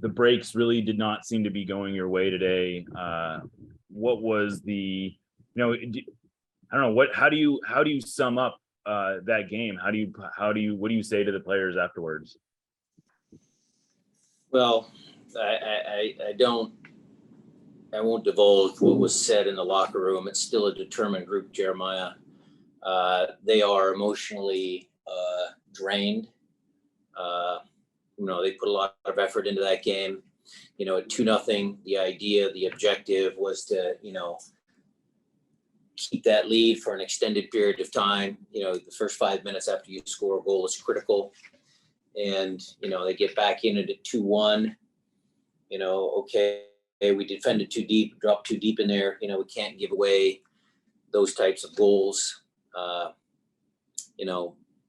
the breaks really did not seem to be going your way today. What was the, I don't know, how do you sum up that game? What do you say to the players afterwards? Well, I won't divulge what was said in the locker room. It's still a determined group, Jeremiah. They are emotionally drained. They put a lot of effort into that game. At 2-0, the objective was to, keep that lead for an extended period of time. The first 5 minutes after you score a goal is critical. And, they get back in it at 2-1. Okay, we defended too deep, dropped too deep in there. We can't give away those types of goals.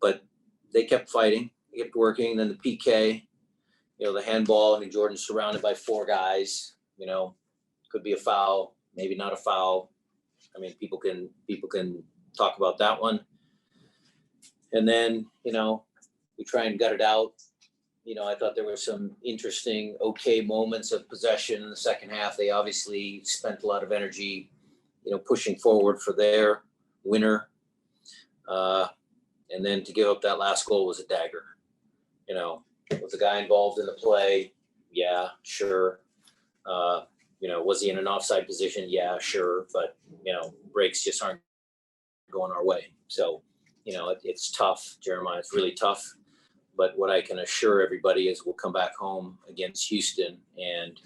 But they kept fighting, they kept working. Then the PK, the handball, Jordan's surrounded by 4 guys, could be a foul, maybe not a foul. People can talk about that one. And then, we try and gut it out. I thought there were some interesting, okay moments of possession in the second half. They obviously spent a lot of energy, pushing forward for their winner. And then to give up that last goal was a dagger. Was the guy involved in the play? Yeah, sure. Was he in an offside position? Yeah, sure. But, breaks just aren't going our way. So, it's tough, Jeremiah. It's really tough. But what I can assure everybody is we'll come back home against Houston and,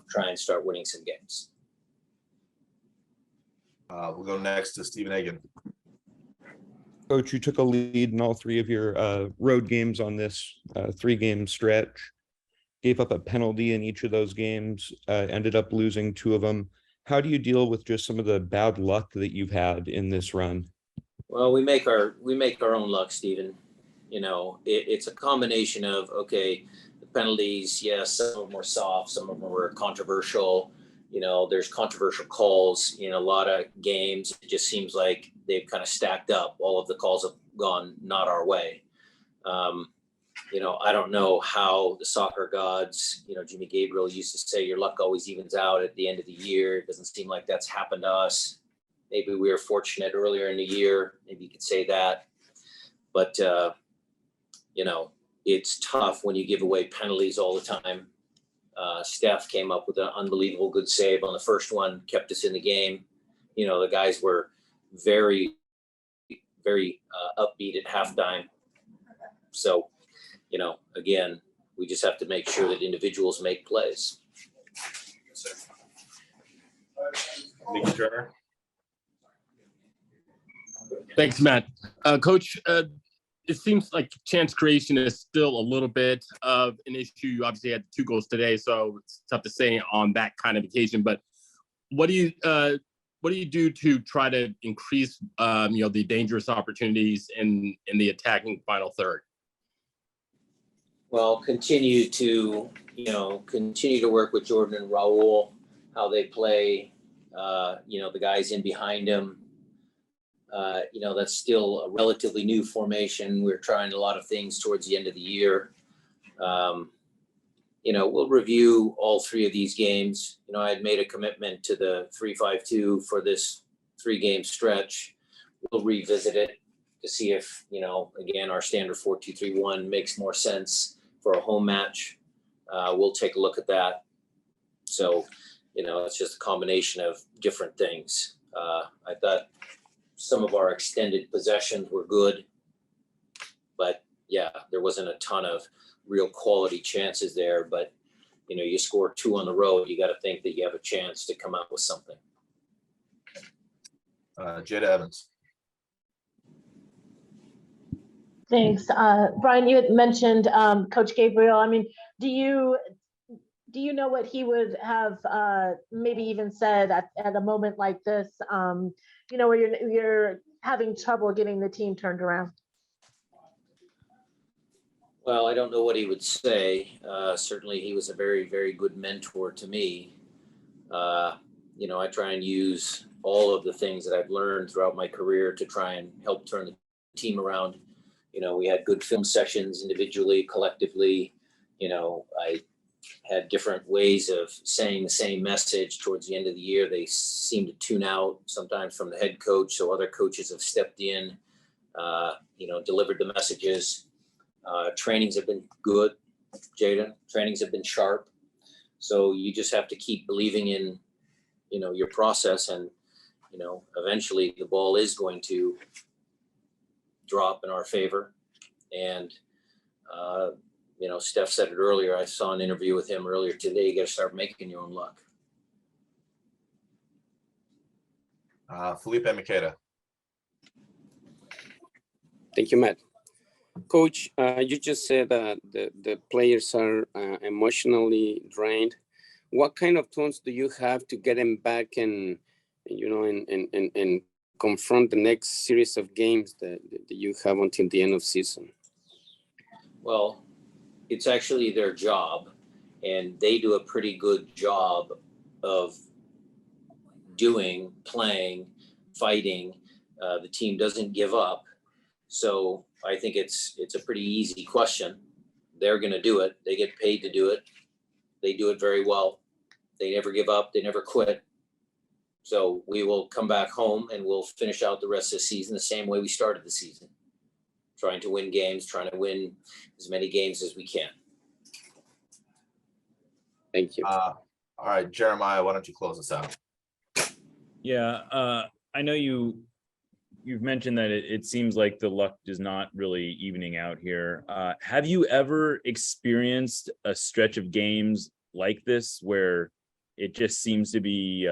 try and start winning some games. We'll go next to Stephen Hagan. Coach, you took a lead in all 3 of your road games on this 3-game stretch. Gave up a penalty in each of those games, ended up losing 2 of them. How do you deal with just some of the bad luck that you've had in this run? Well, we make our own luck, Stephen. It's a combination of, okay, the penalties, yes, some of them were soft, some of them were controversial. There's controversial calls in a lot of games. It just seems like they've kind of stacked up. All of the calls have gone not our way. I don't know how the soccer gods, Jimmy Gabriel used to say, your luck always evens out at the end of the year. It doesn't seem like that's happened to us. Maybe we were fortunate earlier in the year. Maybe you could say that. But, it's tough when you give away penalties all the time. Steph came up with an unbelievable good save on the first one, kept us in the game. The guys were very, very upbeat at halftime. So, again, we just have to make sure that individuals make plays. Thanks, Matt. Coach, it seems like chance creation is still a little bit of an issue. You obviously had 2 goals today, so it's tough to say on that kind of occasion. But what do you do to try to increase, the dangerous opportunities in the attacking final third? Well, continue to work with Jordan and Raul, how they play, the guys in behind them. That's still a relatively new formation. We're trying a lot of things towards the end of the year. We'll review all 3 of these games. I had made a commitment to the 3-5-2 for this 3-game stretch. We'll revisit it to see if, again, our standard 4-2-3-1 makes more sense for a home match. We'll take a look at that. So, it's just a combination of different things. I thought some of our extended possessions were good, but yeah, there wasn't a ton of real quality chances there. But, you score 2 on the road, you got to think that you have a chance to come out with something. Jada Evans. Thanks. Brian, you had mentioned Coach Gabriel. Do you know what he would have maybe even said at a moment like this, where you're having trouble getting the team turned around? Well, I don't know what he would say. Certainly he was a very, very good mentor to me. I try and use all of the things that I've learned throughout my career to try and help turn the team around. We had good film sessions individually, collectively. I had different ways of saying the same message. Towards the end of the year, they seem to tune out sometimes from the head coach. So other coaches have stepped in, delivered the messages. Trainings have been good, Jada. Trainings have been sharp. So you just have to keep believing in, your process, and, eventually the ball is going to drop in our favor. And, Steph said it earlier. I saw an interview with him earlier today. You got to start making your own luck. Felipe Makeda. Thank you, Matt. Coach, you just said that the players are emotionally drained. What kind of tools do you have to get them back and confront the next series of games that you have until the end of season? Well, it's actually their job, and they do a pretty good job of playing, fighting. The team doesn't give up. So I think it's a pretty easy question. They're going to do it. They get paid to do it. They do it very well. They never give up. They never quit. So we will come back home and we'll finish out the rest of the season the same way we started the season, trying to win games, trying to win as many games as we can. Thank you. All right, Jeremiah, why don't you close us out? Yeah, I know you've mentioned that it seems like the luck is not really evening out here. Have you ever experienced a stretch of games like this where it just seems to be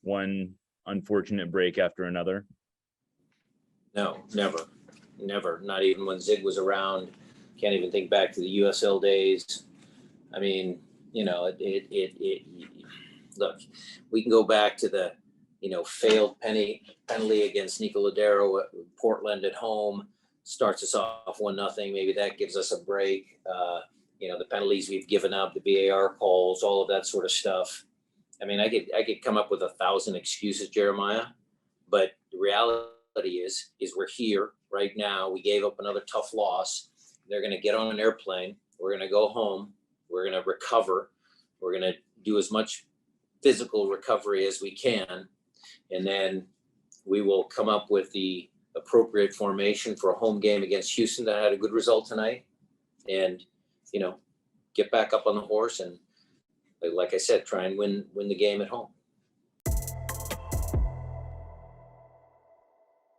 one unfortunate break after another? No, never. Not even when Zig was around. Can't even think back to the USL days. I mean, look, we can go back to the, failed penalty against Nico Ladero at Portland at home, starts us off 1-0. Maybe that gives us a break. The penalties we've given up, the VAR calls, all of that sort of stuff. I mean, I could come up with 1,000 excuses, Jeremiah, but the reality is we're here right now. We gave up another tough loss. They're going to get on an airplane. We're going to go home. We're going to recover. We're going to do as much physical recovery as we can. And then we will come up with the appropriate formation for a home game against Houston that had a good result tonight. And, get back up on the horse and, like I said, try and win the game at home.